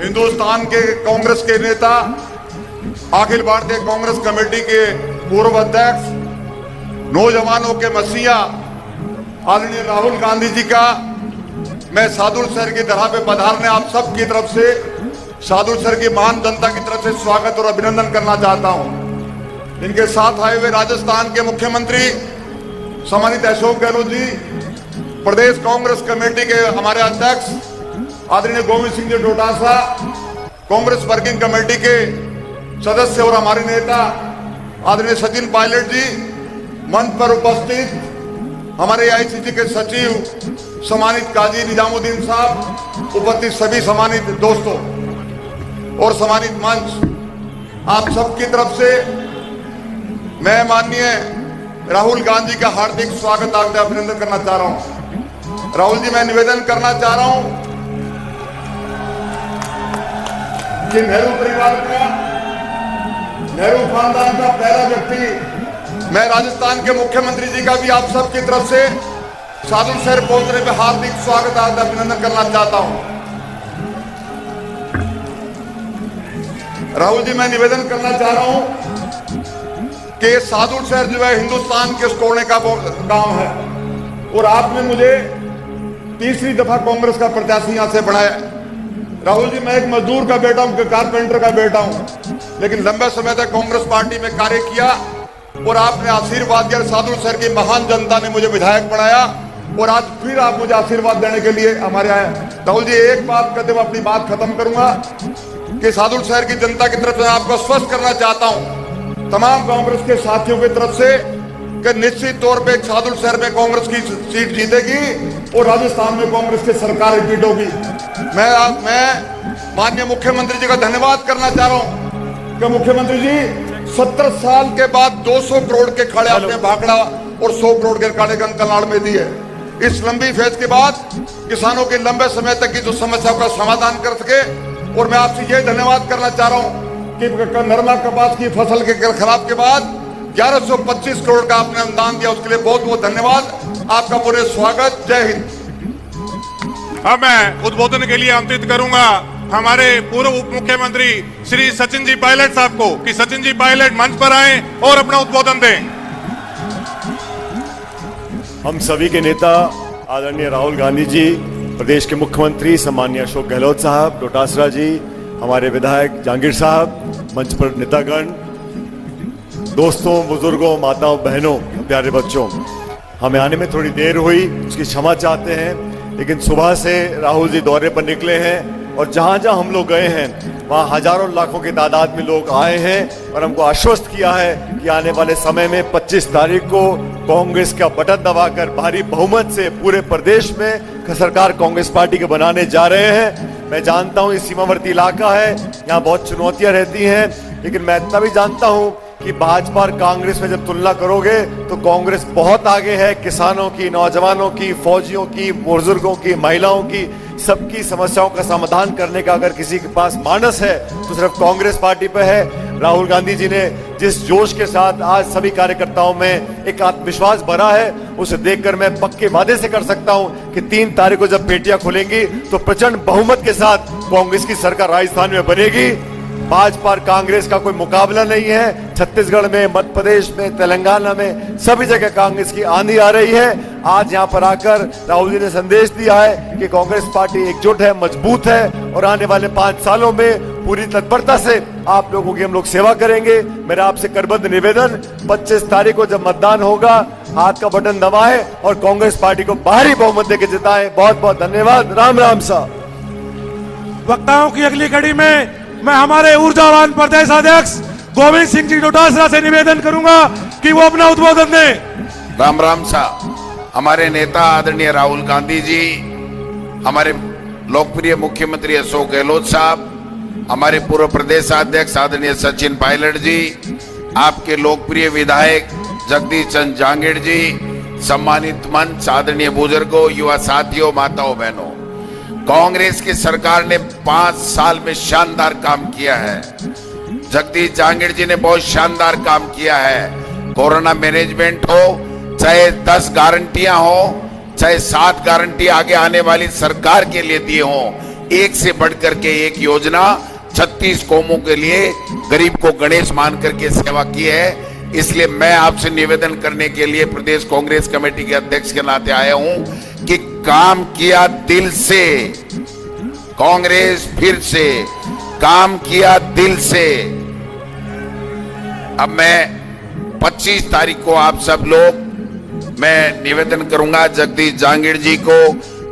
हिंदुस्तान के कांग्रेस के नेता, अखिल भारतीय कांग्रेस कमेटी के पूर्व अध्यक्ष, नौजवानों के मसीहा आदरणीय राहुल गांधी जी का मैं सादुल शहर की तरह पे पधारने आप सब की तरफ से, सादुल शहर की महान जनता की तरफ से स्वागत और अभिनंदन करना चाहता हूं। इनके साथ आए हुए राजस्थान के मुख्यमंत्री सम्मानित अशोक गहलोत जी, प्रदेश कांग्रेस कमेटी के हमारे अध्यक्ष आदरणीय गोविंद सिंह जी डोटासरा, कांग्रेस वर्किंग कमेटी के सदस्य और हमारे नेता आदरणीय सचिन पायलट जी, मंच पर उपस्थित हमारे आईसीसी के सचिव सम्मानित काजी निजामुद्दीन साहब, उपस्थित सभी सम्मानित दोस्तों और सम्मानित मंच, आप सबकी तरफ से मैं माननीय राहुल गांधी का हार्दिक स्वागत अभिनंदन करना चाह रहा हूं। राहुल जी, मैं निवेदन करना चाह रहा हूं कि नेहरू परिवार का, नेहरू खानदान का पहला व्यक्ति मैं राजस्थान के मुख्यमंत्री जी का भी आप सबकी तरफ से सादुल शहर पहुंचने में हार्दिक स्वागत अभिनंदन करना चाहता हूं। राहुल जी, मैं निवेदन करना चाह रहा हूं कि सादुल शहर जो है हिंदुस्तान के उस कोने का गांव है और आपने मुझे तीसरी दफा कांग्रेस का प्रत्याशी यहां से बनाया। राहुल जी, मैं एक मजदूर का बेटा हूं, कारपेंटर का बेटा हूं, लेकिन लंबे समय तक कांग्रेस पार्टी में कार्य किया और आपने आशीर्वाद दिया। सादुल शहर की महान जनता ने मुझे विधायक बनाया और आज फिर आप मुझे आशीर्वाद देने के लिए हमारे आए। राहुल जी, एक बात कहते हुए अपनी बात खत्म करूंगा कि सादुल शहर की जनता की तरफ से आपको स्पष्ट करना चाहता हूं, तमाम कांग्रेस के साथियों की तरफ से, कि निश्चित तौर पे सादुल शहर में कांग्रेस की सीट जीतेगी और राजस्थान में कांग्रेस की सरकार रिपीट होगी। मैं माननीय मुख्यमंत्री जी का धन्यवाद करना चाह रहा हूं कि मुख्यमंत्री जी 70 साल के बाद 200 करोड़ के खाड़े आपने भाखड़ा और 100 करोड़ के खाड़े कनाड़ में दिए। इस लंबी फेज के बाद किसानों के लंबे समय तक की जो समस्याओं का समाधान कर सके, और मैं आपसे ये धन्यवाद करना चाह रहा हूं कि नरमा कपास की फसल के खराब के बाद 1125 करोड़ का आपने अनुदान दिया, उसके लिए बहुत बहुत धन्यवाद। आपका पूरे स्वागत। जय हिंद। अब मैं उद्बोधन के लिए आमंत्रित करूंगा हमारे पूर्व उप मुख्यमंत्री श्री सचिन जी पायलट साहब को कि सचिन जी पायलट मंच पर आए और अपना उद्बोधन दें। हम सभी के नेता आदरणीय राहुल गांधी जी, प्रदेश के मुख्यमंत्री सम्माननीय अशोक गहलोत साहब, डोटासरा जी, हमारे विधायक जहांगीर साहब, मंच पर नेतागण, दोस्तों, बुजुर्गों, माताओं, बहनों, प्यारे बच्चों, हमें आने में थोड़ी देर हुई, उसकी क्षमा चाहते हैं, लेकिन सुबह से राहुल जी दौरे पर निकले हैं और जहां जहां हम लोग गए हैं वहां हजारों लाखों की तादाद में लोग आए हैं और हमको आश्वस्त किया है कि आने वाले समय में 25 तारीख को कांग्रेस का बटन दबाकर भारी बहुमत से पूरे प्रदेश में सरकार कांग्रेस पार्टी के बनाने जा रहे हैं। मैं जानता हूं ये सीमावर्ती इलाका है, यहाँ बहुत चुनौतियां रहती हैं, लेकिन मैं इतना भी जानता हूं कि भाजपा और कांग्रेस में जब तुलना करोगे तो कांग्रेस बहुत आगे है। किसानों की, नौजवानों की, फौजियों की, बुजुर्गों की, महिलाओं की, सबकी समस्याओं का समाधान करने का अगर किसी के पास मानस है तो सिर्फ कांग्रेस पार्टी पे है। राहुल गांधी जी ने जिस जोश के साथ आज सभी कार्यकर्ताओं में एक आत्मविश्वास भरा है, उसे देखकर मैं पक्के वादे से कर सकता हूं कि 3 तारीख को जब पेटियां खुलेंगी तो प्रचंड बहुमत के साथ कांग्रेस की सरकार राजस्थान में बनेगी। भाजपा और कांग्रेस का कोई मुकाबला नहीं है। छत्तीसगढ़ में, मध्य प्रदेश में, तेलंगाना में सभी जगह कांग्रेस की आंधी आ रही है। आज यहां पर आकर राहुल जी ने संदेश दिया है कि कांग्रेस पार्टी एकजुट है, मजबूत है और आने वाले 5 सालों में पूरी तत्परता से आप लोगों की हम लोग सेवा करेंगे। मेरा आपसे करबद्ध निवेदन, 25 तारीख को जब मतदान होगा, हाथ का बटन दबाएं और कांग्रेस पार्टी को भारी बहुमत देकर जिताएं। बहुत बहुत धन्यवाद। राम राम साहब। वक्ताओं की अगली कड़ी में मैं हमारे ऊर्जावान प्रदेश अध्यक्ष गोविंद सिंह जी डोटासरा से निवेदन करूंगा कि वो अपना उद्बोधन दें। राम राम साहब। हमारे नेता आदरणीय राहुल गांधी जी, हमारे लोकप्रिय मुख्यमंत्री अशोक गहलोत साहब, हमारे पूर्व प्रदेश अध्यक्ष आदरणीय सचिन पायलट जी, आपके लोकप्रिय विधायक जगदीश चंद्र जहांगीर जी, सम्मानित मंच, आदरणीय बुजुर्गों, युवा साथियों, माताओं, बहनों, कांग्रेस की सरकार ने 5 साल में शानदार काम किया है। जगदीश जहांगीर जी ने बहुत शानदार काम किया है। कोरोना मैनेजमेंट हो, चाहे 10 गारंटियां हो, चाहे 7 गारंटी आगे आने वाली सरकार के लिए दिए हों, एक से बढ़कर के एक योजना 36 कौमों के लिए गरीब को गणेश मान करके सेवा की है। इसलिए मैं आपसे निवेदन करने के लिए प्रदेश कांग्रेस कमेटी के अध्यक्ष के नाते आया हूं कि काम किया दिल से, कांग्रेस फिर से काम किया दिल से। अब मैं 25 तारीख को आप सब लोग, मैं निवेदन करूंगा जगदीश जांगीर जी को,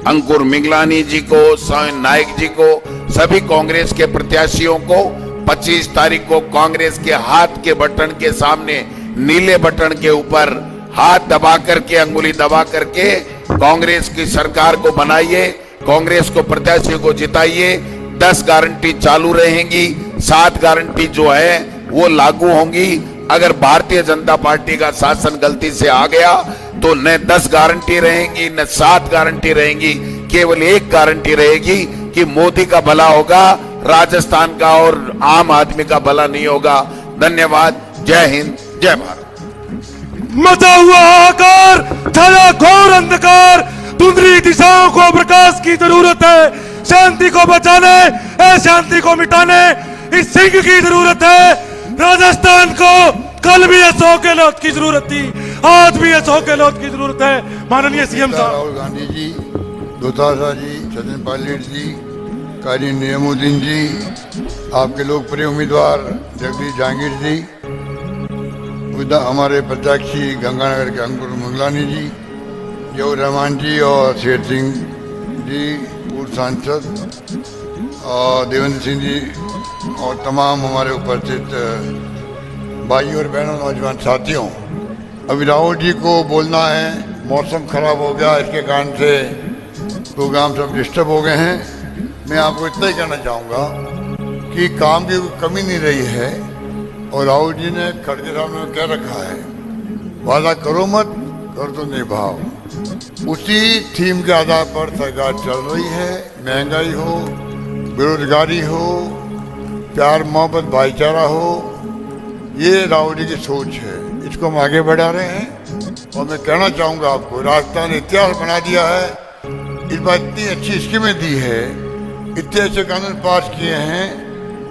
अंकुर मिगलानी जी को, सोहन नायक जी को, सभी कांग्रेस के प्रत्याशियों को 25 तारीख को कांग्रेस के हाथ के बटन के सामने, नीले बटन के ऊपर हाथ दबा करके, अंगुली दबा करके कांग्रेस की सरकार को बनाइए, कांग्रेस को प्रत्याशियों को जिताइए। 10 गारंटी चालू रहेंगी, 7 गारंटी जो है वो लागू होंगी। अगर भारतीय जनता पार्टी का शासन गलती से आ गया तो न 10 गारंटी रहेंगी न 7 गारंटी रहेंगी, केवल एक गारंटी रहेगी कि मोदी का भला होगा, राजस्थान का और आम आदमी का भला नहीं होगा। धन्यवाद। जय हिंद, जय भारत। मचा हुआ आकार, छाया घोर अंधकार, धुंधली दिशाओं को प्रकाश की जरूरत है। शांति को बचाने, अशांति को मिटाने इस सिंह की जरूरत है। राजस्थान को कल भी अशोक गहलोत की जरूरत थी, आज भी अशोक गहलोत की जरूरत है। माननीय सीएम साहब, राहुल गांधी जी, डोटासरा जी, सचिन पायलट जी, कारी नियामुद्दीन जी, आपके लोकप्रिय उम्मीदवार जगदीश जांगीर जी, हमारे प्रत्याशी गंगानगर के अंकुर मंगलानी जी, जहूर रहमान जी और शेर सिंह जी पूर्व सांसद, और देवेंद्र सिंह जी और तमाम हमारे उपस्थित भाई और बहनों, नौजवान साथियों, अभी राहुल जी को बोलना है। मौसम खराब हो गया, इसके कारण से प्रोग्राम सब डिस्टर्ब हो गए हैं। मैं आपको इतना ही कहना चाहूँगा कि काम की कोई कमी नहीं रही है, और राहुल जी ने खड़गे साहब ने कह रखा है, वादा करो मत, कर तो निभाओ। उसी थीम के आधार पर सरकार चल रही है। महंगाई हो, बेरोजगारी हो, प्यार मोहब्बत भाईचारा हो, ये राहुल जी की सोच है। इसको हम आगे बढ़ा रहे हैं। और मैं कहना चाहूँगा आपको, राजस्थान ने इतिहास बना दिया है। इस बार इतनी अच्छी स्कीमें दी है, इतने अच्छे कानून पास किए हैं,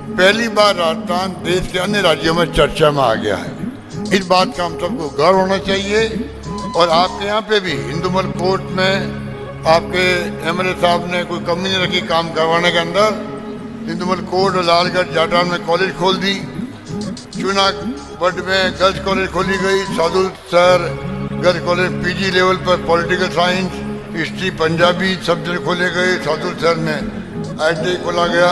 पहली बार राजस्थान देश के अन्य राज्यों में चर्चा में आ गया है। इस बात का हम सबको गर्व होना चाहिए। और आपके यहाँ पे भी हिंदुमल कोर्ट में आपके एमएलए साहब ने कोई कमी नहीं रखी काम करवाने के अंदर। हिंदुमल कोर्ट और लालगढ़ जाटान में कॉलेज खोल दी, जूनागढ़ में गर्ल्स कॉलेज खोली गई, Sadhul Sar girls college PG level पर political science, history, Punjabi subject खोले गए। साधुल सर में ITI खोला गया।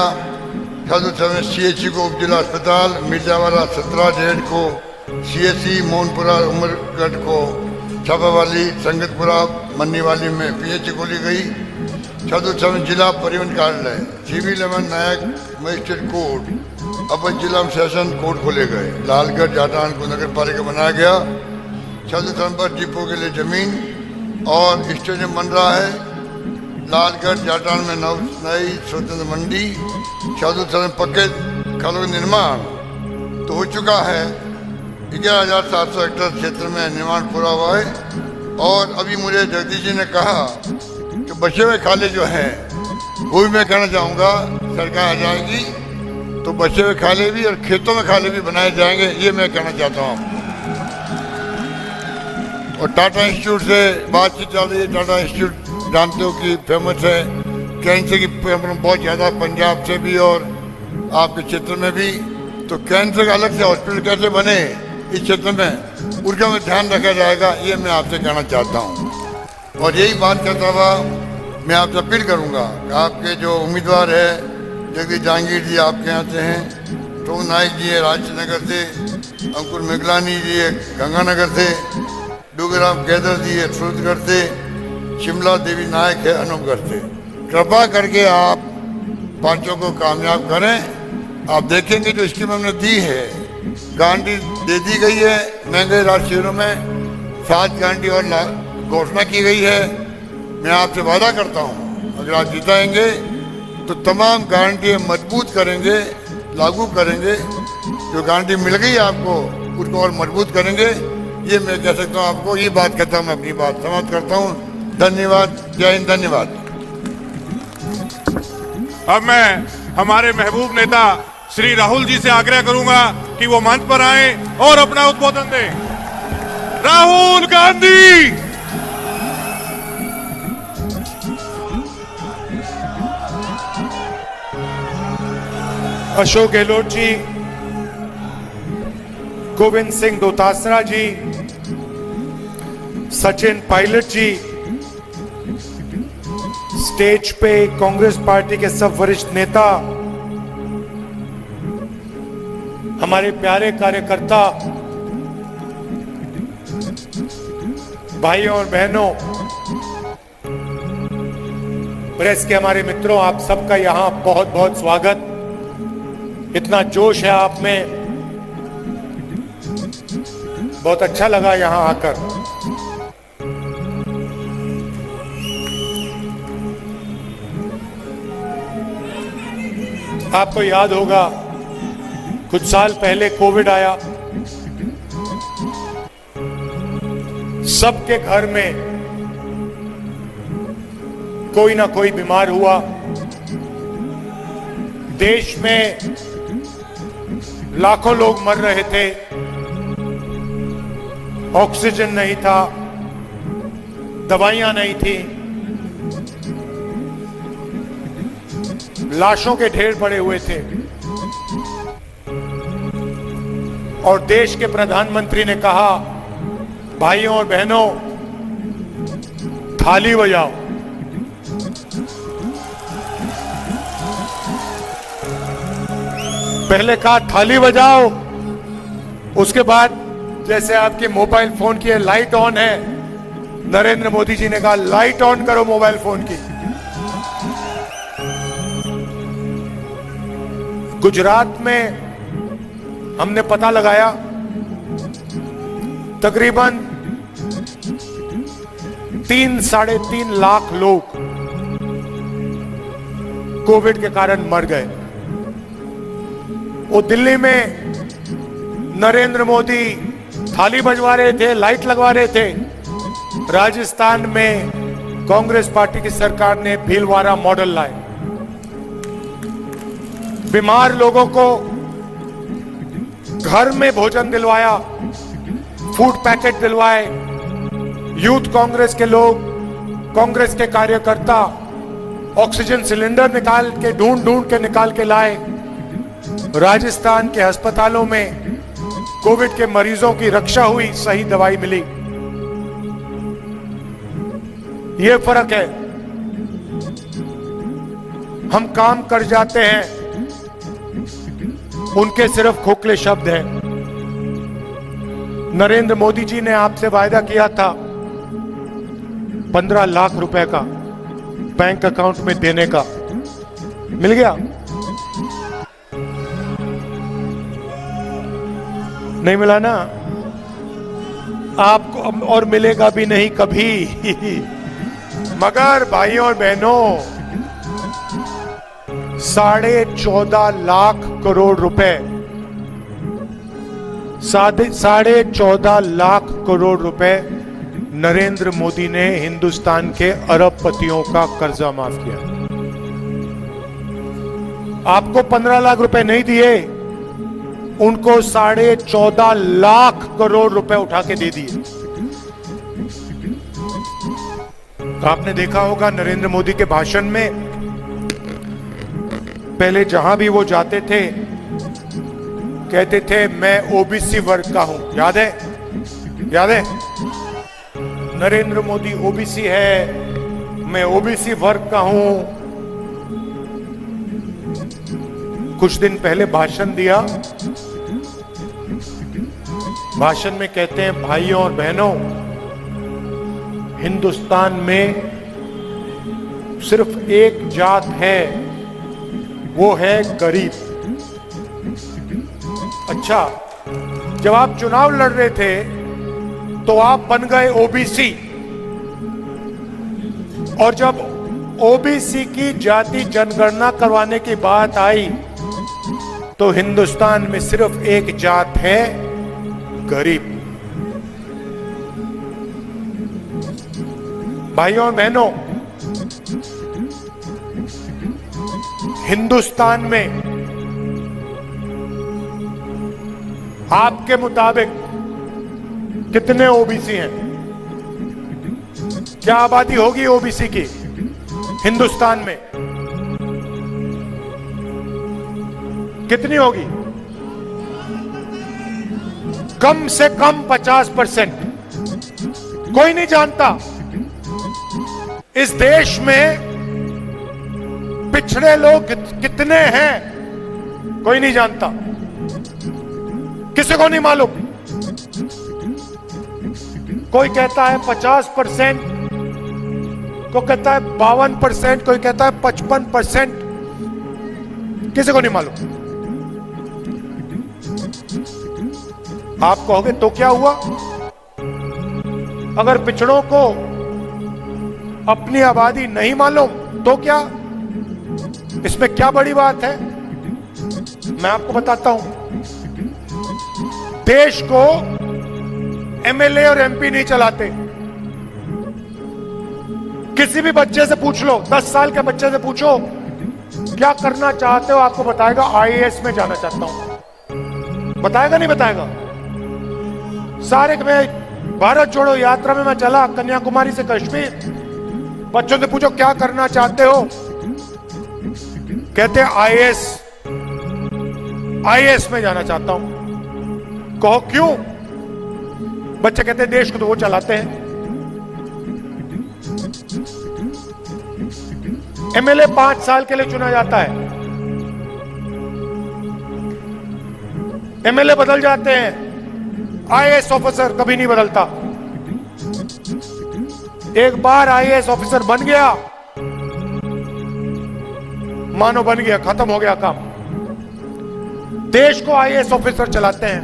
साधुल सर में CHC को उप जिला अस्पताल, मिर्जावाला 17 जेड को CSC, मोहनपुरा उमरगढ़ को छापावाली, संगतपुरा मन्नीवाली में PH खोली गई। साधुल सर में जिला परिवहन कार्यालय, सिविल एवं न्यायिक मजिस्ट्रेट कोर्ट, अपर जिला सेशन कोर्ट खोले गए। लालगढ़ जाटान को नगर पालिका बनाया गया। साधुल सर पर डिपो के लिए जमीन और स्टेडियम बन रहा है। लालगढ़ जाटान में नई स्वतंत्र मंडी। साधुल सर में पक्के खालों का निर्माण तो हो चुका है। 11,700 हेक्टेयर क्षेत्र में निर्माण पूरा हुआ है। और अभी मुझे जगदीश जी ने कहा कि बचे हुए खाले जो हैं वो भी मैं कहना चाहूँगा, सरकार आ जाएगी तो बचे हुए खाले भी और खेतों में खाले भी बनाए जाएंगे, ये मैं कहना चाहता हूँ। और टाटा इंस्टीट्यूट से बातचीत चल रही है। टाटा इंस्टीट्यूट जानते हो कि फेमस है, कैंसर की प्रॉब्लम बहुत ज़्यादा पंजाब से भी और आपके क्षेत्र में भी। तो कैंसर का अलग से हॉस्पिटल कैसे बने इस क्षेत्र में, उसका में ध्यान रखा जाएगा, ये मैं आपसे कहना चाहता हूँ। और यही बात करता हुआ मैं आपसे अपील करूँगा, आपके जो उम्मीदवार है जगदीश जांगीर जी आपके यहाँ से हैं, तो नायक जी है राजनगर से, अंकुर मिगलानी जी है गंगानगर से, डूगराम कैदर जी है सूरतगढ़ से, शिमला देवी नायक है अनूपगढ़ से। कृपा करके आप पांचों को कामयाब करें। आप देखेंगे जो स्कीम हमने दी है, गारंटी दे दी गई है महंगे राज्य शहरों में, 7 गारंटी और घोषणा की गई है। मैं आपसे वादा करता हूँ, अगर आप जिताएंगे तो तमाम गारंटी मजबूत करेंगे, लागू करेंगे। जो गारंटी मिल गई आपको उसको और मजबूत करेंगे, ये मैं कह सकता हूँ आपको। ये बात कहता हूँ, मैं अपनी बात समाप्त करता हूँ। धन्यवाद। जय हिंद। धन्यवाद। अब मैं हमारे महबूब नेता श्री राहुल जी से आग्रह करूंगा कि वो मंच पर आए और अपना उद्बोधन दें। राहुल गांधी। अशोक गहलोत जी, गोविंद सिंह डोटासरा जी, सचिन पायलट जी, स्टेज पे कांग्रेस पार्टी के सब वरिष्ठ नेता, हमारे प्यारे कार्यकर्ता, भाइयों और बहनों, प्रेस के हमारे मित्रों, आप सबका यहां बहुत बहुत स्वागत। इतना जोश है आप में, बहुत अच्छा लगा यहां आकर। आपको याद होगा कुछ साल पहले कोविड आया, सबके घर में कोई ना कोई बीमार हुआ। देश में लाखों लोग मर रहे थे, ऑक्सीजन नहीं था, दवाइयां नहीं थी, लाशों के ढेर पड़े हुए थे। और देश के प्रधानमंत्री ने कहा, भाइयों और बहनों, थाली बजाओ। पहले कहा थाली बजाओ, उसके बाद जैसे आपके मोबाइल फोन की लाइट ऑन है, नरेंद्र मोदी जी ने कहा लाइट ऑन करो मोबाइल फोन की। गुजरात में हमने पता लगाया, तकरीबन 3-3.5 लाख लोग कोविड के कारण मर गए। वो दिल्ली में नरेंद्र मोदी थाली बजवा रहे थे, लाइट लगवा रहे थे। राजस्थान में कांग्रेस पार्टी की सरकार ने भीलवाड़ा मॉडल लाए, बीमार लोगों को घर में भोजन दिलवाया, फूड पैकेट दिलवाए। यूथ कांग्रेस के लोग, कांग्रेस के कार्यकर्ता ऑक्सीजन सिलेंडर निकाल के ढूंढ के निकाल के लाए। राजस्थान के अस्पतालों में कोविड के मरीजों की रक्षा हुई, सही दवाई मिली। यह फर्क है, हम काम कर जाते हैं, उनके सिर्फ खोखले शब्द हैं। नरेंद्र मोदी जी ने आपसे वायदा किया था 15 लाख रुपए का बैंक अकाउंट में देने का, मिल गया? नहीं मिला ना? आपको और मिलेगा भी नहीं कभी। मगर भाइयों और बहनों, 14.5 लाख करोड़ रुपए, 14.5 लाख करोड़ रुपए नरेंद्र मोदी ने हिंदुस्तान के अरबपतियों का कर्जा माफ किया। आपको 15 लाख रुपए नहीं दिए, उनको 14.5 लाख करोड़ रुपए उठा के दे दिए। आपने देखा होगा नरेंद्र मोदी के भाषण में, पहले जहां भी वो जाते थे कहते थे मैं ओबीसी वर्ग का हूं। याद है? याद है? नरेंद्र मोदी ओबीसी है, मैं ओबीसी वर्ग का हूं। कुछ दिन पहले भाषण दिया, भाषण में कहते हैं भाइयों और बहनों, हिंदुस्तान में सिर्फ एक जात है, वो है गरीब। अच्छा, जब आप चुनाव लड़ रहे थे तो आप बन गए ओबीसी, और जब ओबीसी की जाति जनगणना करवाने की बात आई तो हिंदुस्तान में सिर्फ एक जात है, गरीब। भाइयों और बहनों, हिंदुस्तान में आपके मुताबिक कितने ओबीसी हैं? क्या आबादी होगी ओबीसी की हिंदुस्तान में? कितनी होगी? कम से कम 50%। कोई नहीं जानता इस देश में पिछड़े लोग कितने हैं, कोई नहीं जानता, किसी को नहीं मालूम। कोई कहता है 50%, कोई कहता है 52%, कोई कहता है 55%, किसी को नहीं मालूम। आप कहोगे तो क्या हुआ? अगर पिछड़ों को अपनी आबादी नहीं मालूम तो क्या? इसमें क्या बड़ी बात है? मैं आपको बताता हूं। देश को एमएलए और एमपी नहीं चलाते। किसी भी बच्चे से पूछ लो, 10 साल के बच्चे से पूछो क्या करना चाहते हो, आपको बताएगा आईएएस में जाना चाहता हूं। बताएगा नहीं बताएगा? सारे में भारत जोड़ो यात्रा में मैं चला कन्याकुमारी से कश्मीर, बच्चों से पूछो क्या करना चाहते हो, कहते आईएएस में जाना चाहता हूं। कहो क्यों? बच्चे कहते देश को तो वो चलाते हैं। एमएलए 5 साल के लिए चुना जाता है, एमएलए बदल जाते हैं, आईएएस ऑफिसर कभी नहीं बदलता। एक बार आईएएस ऑफिसर बन गया, मानो बन गया, खत्म हो गया काम। देश को आईएएस ऑफिसर चलाते हैं।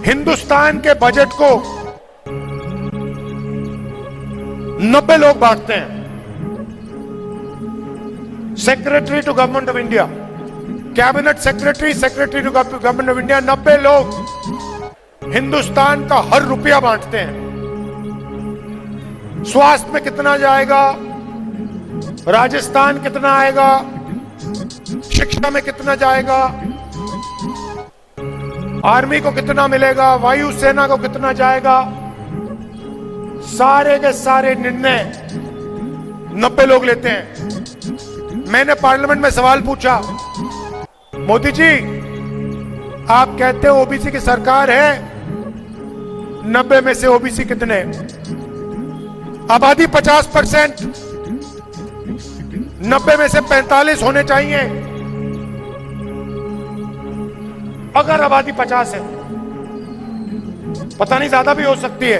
हिंदुस्तान के बजट को 90 लोग बांटते हैं। Secretary to government of India, cabinet secretary, secretary to government of India, 90 लोग हिंदुस्तान का हर रुपया बांटते हैं। स्वास्थ्य में कितना जाएगा, राजस्थान कितना आएगा, शिक्षा में कितना जाएगा, आर्मी को कितना मिलेगा, वायुसेना को कितना जाएगा, सारे के सारे निर्णय 90 लोग लेते हैं। मैंने पार्लियामेंट में सवाल पूछा, मोदी जी आप कहते हो ओबीसी की सरकार है, 90 में से ओबीसी कितने? आबादी 50%, 90 में से 45 होने चाहिए। अगर आबादी 50 है, पता नहीं ज्यादा भी हो सकती है।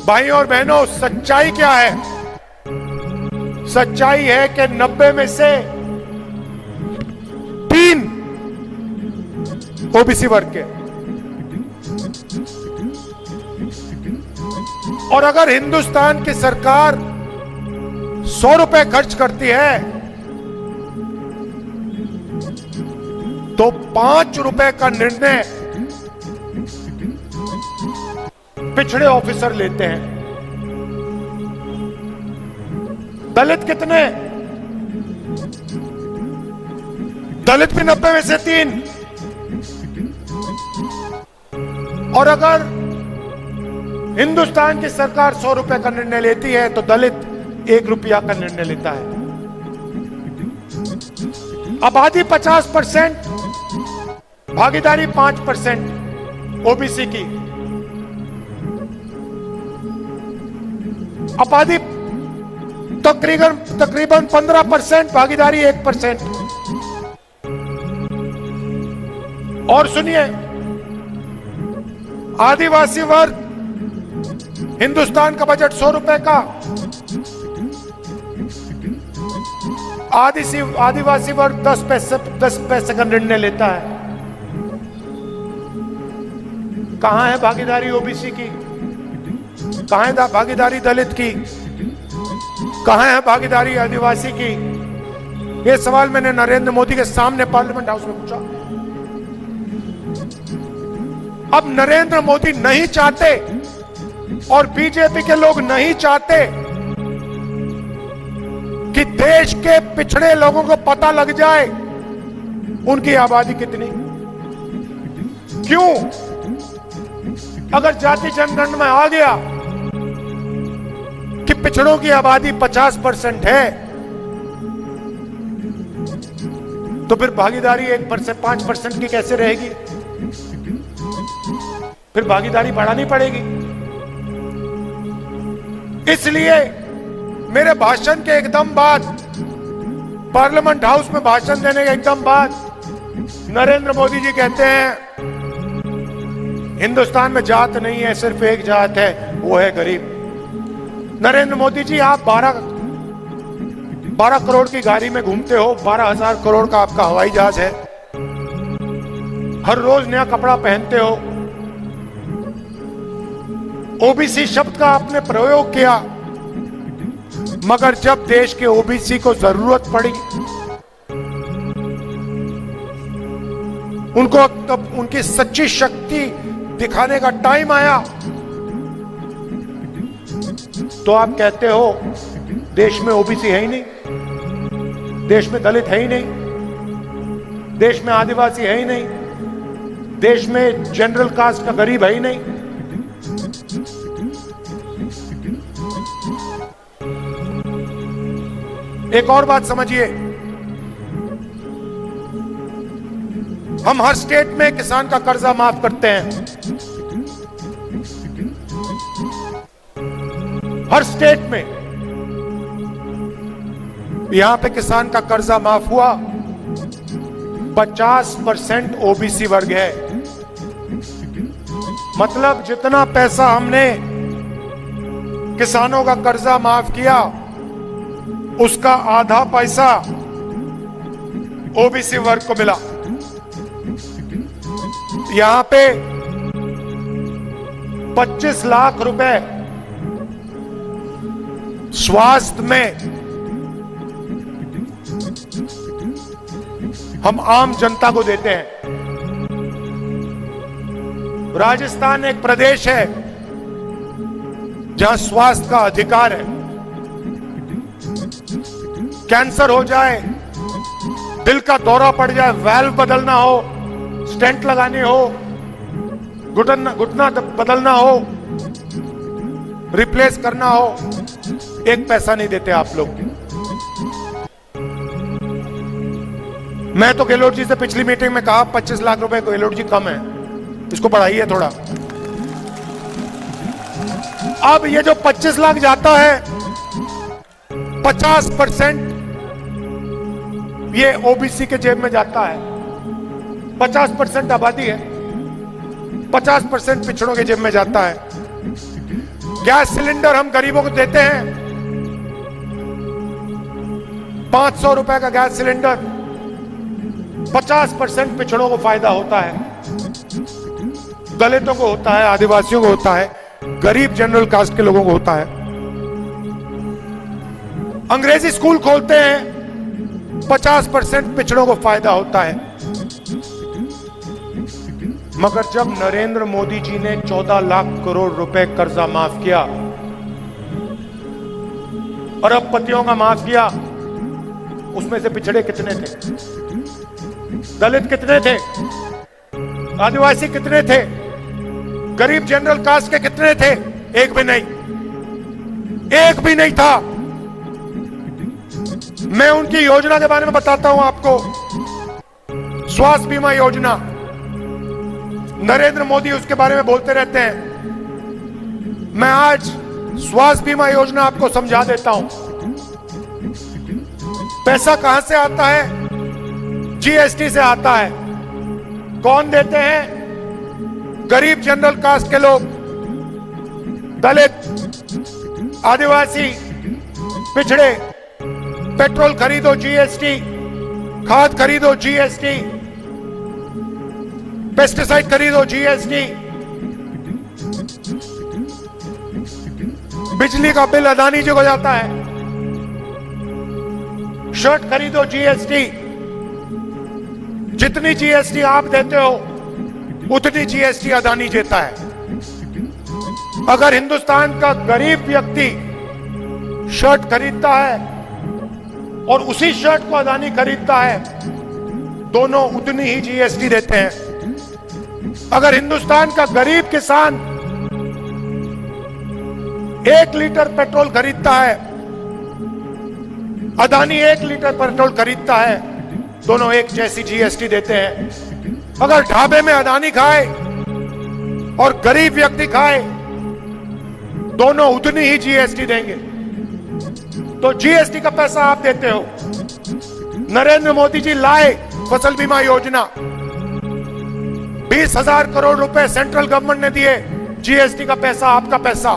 भाइयों और बहनों, सच्चाई क्या है? सच्चाई है कि 90 में से 3 ओबीसी वर्ग के। और अगर हिंदुस्तान की सरकार 100 रुपए खर्च करती है तो 5 रुपए का निर्णय पिछड़े ऑफिसर लेते हैं। दलित कितने? दलित भी 90 में से 3। और अगर हिंदुस्तान की सरकार 100 रुपए का निर्णय लेती है तो दलित 1 रुपया का निर्णय लेता है। आबादी 50%, भागीदारी 5% ओबीसी की। आबादी तकरीबन 15%, भागीदारी 1%। और सुनिए, आदिवासी वर्ग, हिंदुस्तान का बजट 100 रुपए का, आदिवासी वर्ग 10 पैसे का निर्णय लेता है। कहां है भागीदारी ओबीसी की? कहां है भागीदारी दलित की? कहां है भागीदारी आदिवासी की? यह सवाल मैंने नरेंद्र मोदी के सामने पार्लियामेंट हाउस में पूछा। अब नरेंद्र मोदी नहीं चाहते और बीजेपी के लोग नहीं चाहते कि देश के पिछड़े लोगों को पता लग जाए उनकी आबादी कितनी। क्यों? अगर जाति जनगणना में आ गया कि पिछड़ों की आबादी 50% है, तो फिर भागीदारी 1% 5% की कैसे रहेगी? फिर भागीदारी बढ़ानी पड़ेगी। इसलिए मेरे भाषण के एकदम बाद, पार्लियामेंट हाउस में भाषण देने के एकदम बाद नरेंद्र मोदी जी कहते हैं हिंदुस्तान में जात नहीं है, सिर्फ एक जात है, वो है गरीब। नरेंद्र मोदी जी, आप 12 करोड़ की गाड़ी में घूमते हो, 12,000 करोड़ का आपका हवाई जहाज है, हर रोज नया कपड़ा पहनते हो, ओबीसी शब्द का आपने प्रयोग किया, मगर जब देश के ओबीसी को जरूरत पड़ी, उनको तब उनकी सच्ची शक्ति दिखाने का टाइम आया, तो आप कहते हो देश में ओबीसी है ही नहीं, देश में दलित है ही नहीं, देश में आदिवासी है ही नहीं, देश में जनरल कास्ट का गरीब है ही नहीं। एक और बात समझिए, हम हर स्टेट में किसान का कर्जा माफ करते हैं, हर स्टेट में। यहां पे किसान का कर्जा माफ हुआ, 50% ओबीसी वर्ग है। मतलब जितना पैसा हमने किसानों का कर्जा माफ किया, उसका आधा पैसा ओबीसी वर्ग को मिला। यहां पे 25 लाख रुपए स्वास्थ्य में हम आम जनता को देते हैं। राजस्थान एक प्रदेश है जहां स्वास्थ्य का अधिकार है। कैंसर हो जाए, दिल का दौरा पड़ जाए, वाल्व बदलना हो, स्टेंट लगाने हो, घुटना बदलना हो, रिप्लेस करना हो, एक पैसा नहीं देते आप लोग। मैं तो गहलोत जी से पिछली मीटिंग में कहा 25 लाख रुपए गहलोत जी कम है, इसको बढ़ाइए थोड़ा। अब ये जो 25 लाख जाता है, 50% ये ओबीसी के जेब में जाता है। 50% आबादी है, 50% पिछड़ों के जेब में जाता है। गैस सिलेंडर हम गरीबों को देते हैं, 500 रुपए का गैस सिलेंडर, 50% पिछड़ों को फायदा होता है, दलितों को होता है, आदिवासियों को होता है, गरीब जनरल कास्ट के लोगों को होता है। अंग्रेजी स्कूल खोलते हैं, 50% पिछड़ों को फायदा होता है। मगर जब नरेंद्र मोदी जी ने 14 लाख करोड़ रुपए कर्जा माफ किया, अरबपतियों का माफ किया, उसमें से पिछड़े कितने थे? दलित कितने थे? आदिवासी कितने थे? गरीब जनरल कास्ट के कितने थे? एक भी नहीं, एक भी नहीं था। मैं उनकी योजना के बारे में बताता हूं आपको। स्वास्थ्य बीमा योजना, नरेंद्र मोदी उसके बारे में बोलते रहते हैं। मैं आज स्वास्थ्य बीमा योजना आपको समझा देता हूं। पैसा कहां से आता है? जीएसटी से आता है। कौन देते हैं? गरीब जनरल कास्ट के लोग, दलित, आदिवासी, पिछड़े। पेट्रोल खरीदो जीएसटी, खाद खरीदो जीएसटी, पेस्टिसाइड खरीदो जीएसटी, बिजली का बिल अदानी जी को जाता है, शर्ट खरीदो जीएसटी। जितनी जीएसटी आप देते हो उतनी जीएसटी अदानी देता है। अगर हिंदुस्तान का गरीब व्यक्ति शर्ट खरीदता है और उसी शर्ट को अदानी खरीदता है, दोनों उतनी ही जीएसटी देते हैं। अगर हिंदुस्तान का गरीब किसान 1 लीटर पेट्रोल खरीदता है, अदानी 1 लीटर पेट्रोल खरीदता है, दोनों एक जैसी जीएसटी देते हैं। अगर ढाबे में अदानी खाए और गरीब व्यक्ति खाए, दोनों उतनी ही जीएसटी देंगे। तो जीएसटी का पैसा आप देते हो। नरेंद्र मोदी जी लाए फसल बीमा योजना, 20,000 करोड़ रुपए सेंट्रल गवर्नमेंट ने दिए, जीएसटी का पैसा आपका पैसा।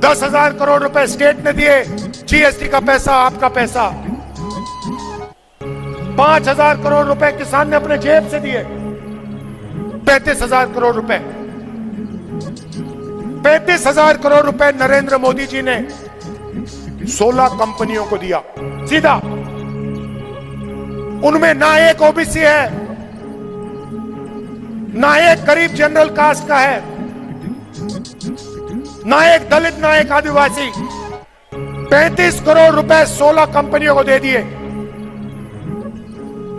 10,000 करोड़ रुपए स्टेट ने दिए, जीएसटी का पैसा आपका पैसा। 5,000 करोड़ रुपए किसान ने अपने जेब से दिए, 35,000 करोड़ रुपए। 35,000 करोड़ रुपए नरेंद्र मोदी जी ने 16 कंपनियों को दिया सीधा। उनमें ना एक ओबीसी है, ना एक गरीब जनरल कास्ट का है, ना एक दलित, ना एक आदिवासी। 35 करोड़ रुपए 16 कंपनियों को दे दिए।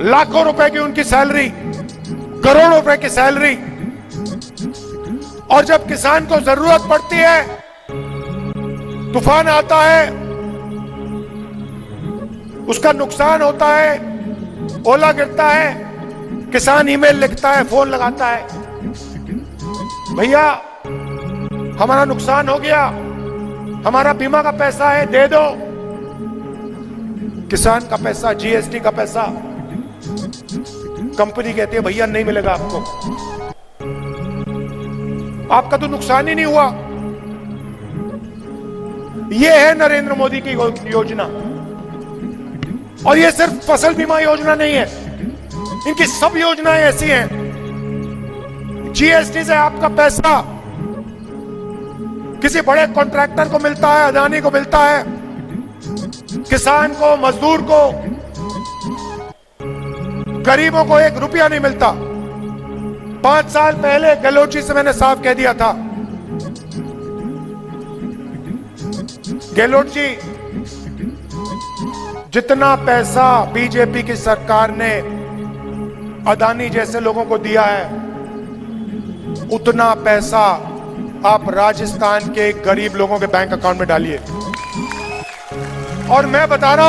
लाखों रुपए की उनकी सैलरी, करोड़ों रुपए की सैलरी। और जब किसान को जरूरत पड़ती है, तूफान आता है, उसका नुकसान होता है, ओला गिरता है, किसान ईमेल लिखता है, फोन लगाता है, भैया हमारा नुकसान हो गया, हमारा बीमा का पैसा है, दे दो। किसान का पैसा, जीएसटी का पैसा, कंपनी कहती है भैया नहीं मिलेगा आपको, आपका तो नुकसान ही नहीं हुआ। यह है नरेंद्र मोदी की योजना। और यह सिर्फ फसल बीमा योजना नहीं है, इनकी सब योजनाएं ऐसी हैं। जीएसटी से आपका पैसा किसी बड़े कॉन्ट्रैक्टर को मिलता है, अदानी को मिलता है, किसान को, मजदूर को, गरीबों को 1 रुपया नहीं मिलता। 5 साल पहले गहलोत जी से मैंने साफ कह दिया था, गहलोत जी जितना पैसा बीजेपी की सरकार ने अदानी जैसे लोगों को दिया है, उतना पैसा आप राजस्थान के गरीब लोगों के बैंक अकाउंट में डालिए। और मैं बता रहा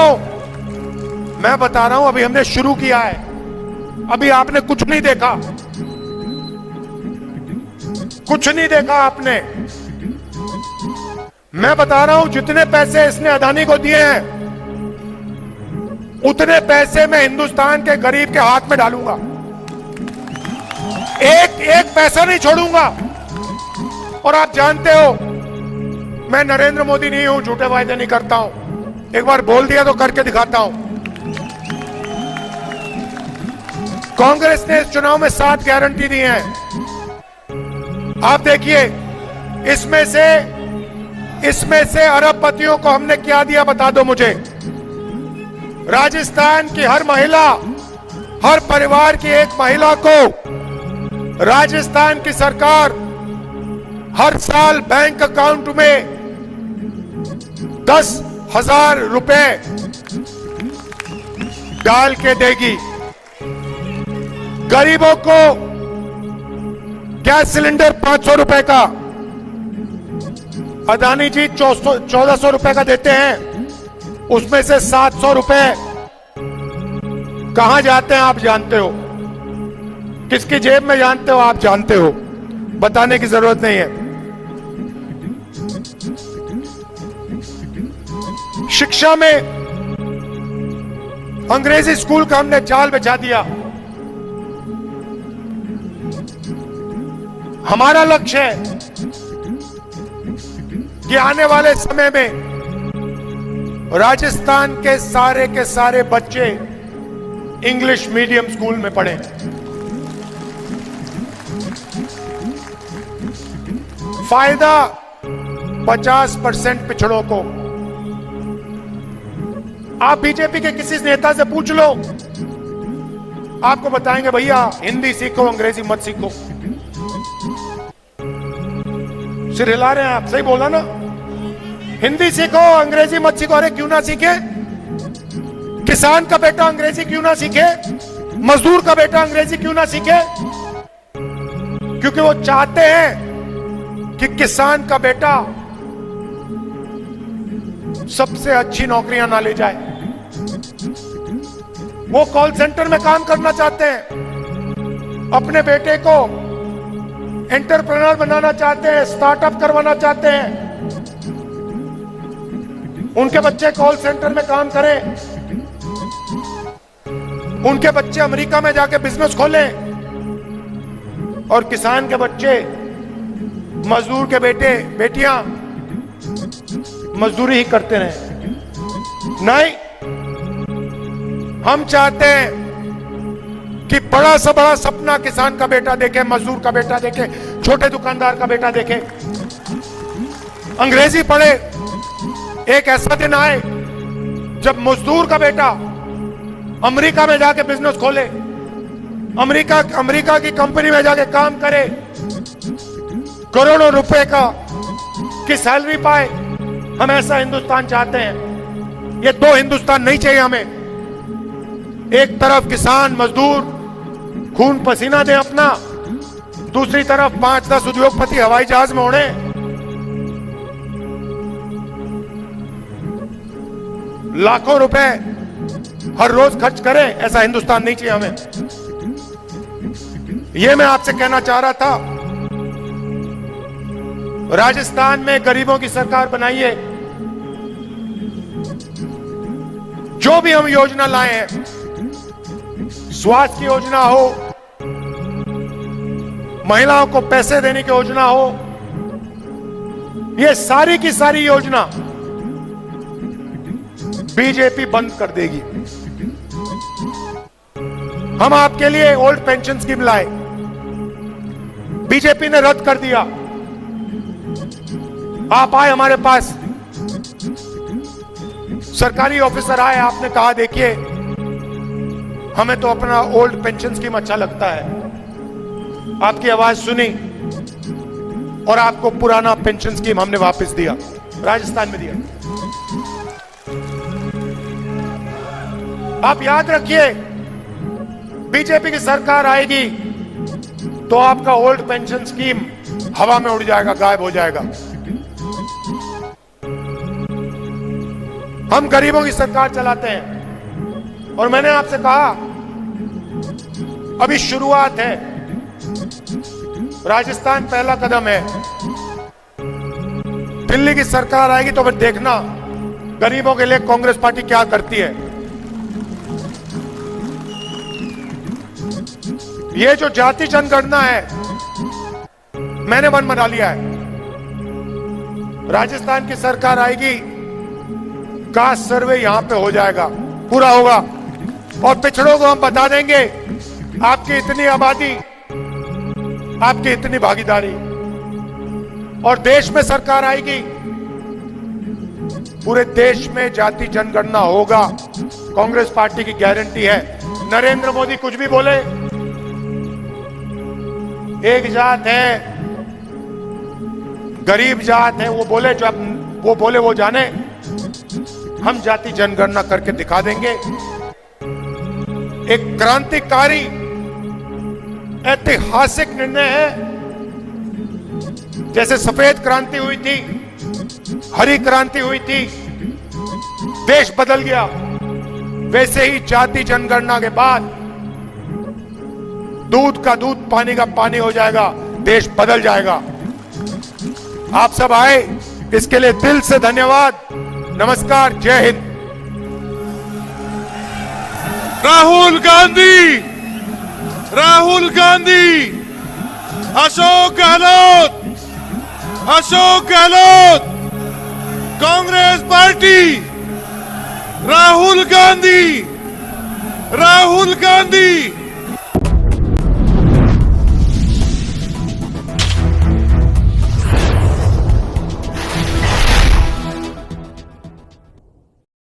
हूं, अभी हमने शुरू किया है, अभी आपने कुछ नहीं देखा, कुछ नहीं देखा आपने। मैं बता रहा हूं, जितने पैसे इसने अदानी को दिए हैं, उतने पैसे मैं हिंदुस्तान के गरीब के हाथ में डालूंगा। एक पैसा नहीं छोड़ूंगा। और आप जानते हो, मैं नरेंद्र मोदी नहीं हूं, झूठे वायदे नहीं करता हूं। एक बार बोल दिया तो करके दिखाता हूं। कांग्रेस ने इस चुनाव में 7 गारंटी दी हैं। आप देखिए, इसमें से अरबपतियों को हमने क्या दिया, बता दो मुझे। राजस्थान की हर महिला, हर परिवार की एक महिला को राजस्थान की सरकार हर साल बैंक अकाउंट में 10,000 रुपए डाल के देगी। गरीबों को गैस सिलेंडर 500 रुपए का अदानी जी 1400 रुपए का देते हैं, उसमें से 700 रुपए कहां जाते हैं आप जानते हो, किसकी जेब में जानते हो आप जानते हो, बताने की जरूरत नहीं है। शिक्षा में अंग्रेजी स्कूल का हमने जाल बिछा दिया। हमारा लक्ष्य है कि आने वाले समय में राजस्थान के सारे बच्चे इंग्लिश मीडियम स्कूल में पढ़ें। फायदा 50% पिछड़ों को। आप बीजेपी के किसी नेता से पूछ लो, आपको बताएंगे भैया हिंदी सीखो अंग्रेजी मत सीखो। सिर हिला रहे हैं आप, सही बोला ना? हिंदी सीखो अंग्रेजी मत सीखो। अरे क्यों ना सीखे? किसान का बेटा अंग्रेजी क्यों ना सीखे? मजदूर का बेटा अंग्रेजी क्यों ना सीखे? क्योंकि वो चाहते हैं कि किसान का बेटा सबसे अच्छी नौकरियां ना ले जाए। वो कॉल सेंटर में काम करना चाहते हैं, अपने बेटे को एंटरप्रेन्योर बनाना चाहते हैं, स्टार्टअप करवाना चाहते हैं। उनके बच्चे कॉल सेंटर में काम करें, उनके बच्चे अमेरिका में जाके बिजनेस खोलें, और किसान के बच्चे, मजदूर के बेटे बेटियां मजदूरी ही करते रहे। नहीं, हम चाहते हैं कि बड़ा सा बड़ा सपना किसान का बेटा देखे, मजदूर का बेटा देखे, छोटे दुकानदार का बेटा देखे, अंग्रेजी पढ़े। एक ऐसा दिन आए जब मजदूर का बेटा अमेरिका में जाके बिजनेस खोले, अमेरिका की कंपनी में जाके काम करे, करोड़ों रुपए की सैलरी पाए। हम ऐसा हिंदुस्तान चाहते हैं। ये दो हिंदुस्तान नहीं चाहिए हमें। एक तरफ किसान मजदूर खून पसीना दे अपना, दूसरी तरफ 5-10 उद्योगपति हवाई जहाज में उड़े। लाखों रुपए हर रोज खर्च करें, ऐसा हिंदुस्तान नहीं चाहिए हमें। यह मैं आपसे कहना चाह रहा था। राजस्थान में गरीबों की सरकार बनाइए। जो भी हम योजना लाए हैं, स्वास्थ्य की योजना हो, महिलाओं को पैसे देने की योजना हो, ये सारी की सारी योजना बीजेपी बंद कर देगी। हम आपके लिए ओल्ड पेंशन स्कीम लाए, बीजेपी ने रद्द कर दिया। आप आए हमारे पास, सरकारी ऑफिसर आए, आपने कहा देखिए हमें तो अपना ओल्ड पेंशन स्कीम अच्छा लगता है। आपकी आवाज सुनी और आपको पुराना पेंशन स्कीम हमने वापस दिया, राजस्थान में दिया। आप याद रखिए, बीजेपी की सरकार आएगी तो आपका ओल्ड पेंशन स्कीम हवा में उड़ जाएगा, गायब हो जाएगा। हम गरीबों की सरकार चलाते हैं। और मैंने आपसे कहा अभी शुरुआत है, राजस्थान पहला कदम है। दिल्ली की सरकार आएगी तो फिर देखना गरीबों के लिए कांग्रेस पार्टी क्या करती है। ये जो जाति जनगणना है, मैंने मन बना लिया है। राजस्थान की सरकार आएगी, कास्ट सर्वे यहां पे हो जाएगा, पूरा होगा, और पिछड़ों को हम बता देंगे आपकी इतनी आबादी, आपकी इतनी भागीदारी। और देश में सरकार आएगी, पूरे देश में जाति जनगणना होगा, कांग्रेस पार्टी की गारंटी है। नरेंद्र मोदी कुछ भी बोले, एक जात है, गरीब जात है, वो बोले जो वो बोले वो जाने, हम जाति जनगणना करके दिखा देंगे। एक क्रांतिकारी ऐतिहासिक निर्णय है। जैसे सफेद क्रांति हुई थी, हरी क्रांति हुई थी, देश बदल गया, वैसे ही जाति जनगणना के बाद दूध का दूध, पानी का पानी हो जाएगा, देश बदल जाएगा। आप सब आए, इसके लिए दिल से धन्यवाद। नमस्कार, जय हिंद। राहुल गांधी, राहुल गांधी, अशोक गहलोत, अशोक गहलोत, कांग्रेस पार्टी, राहुल गांधी, राहुल गांधी।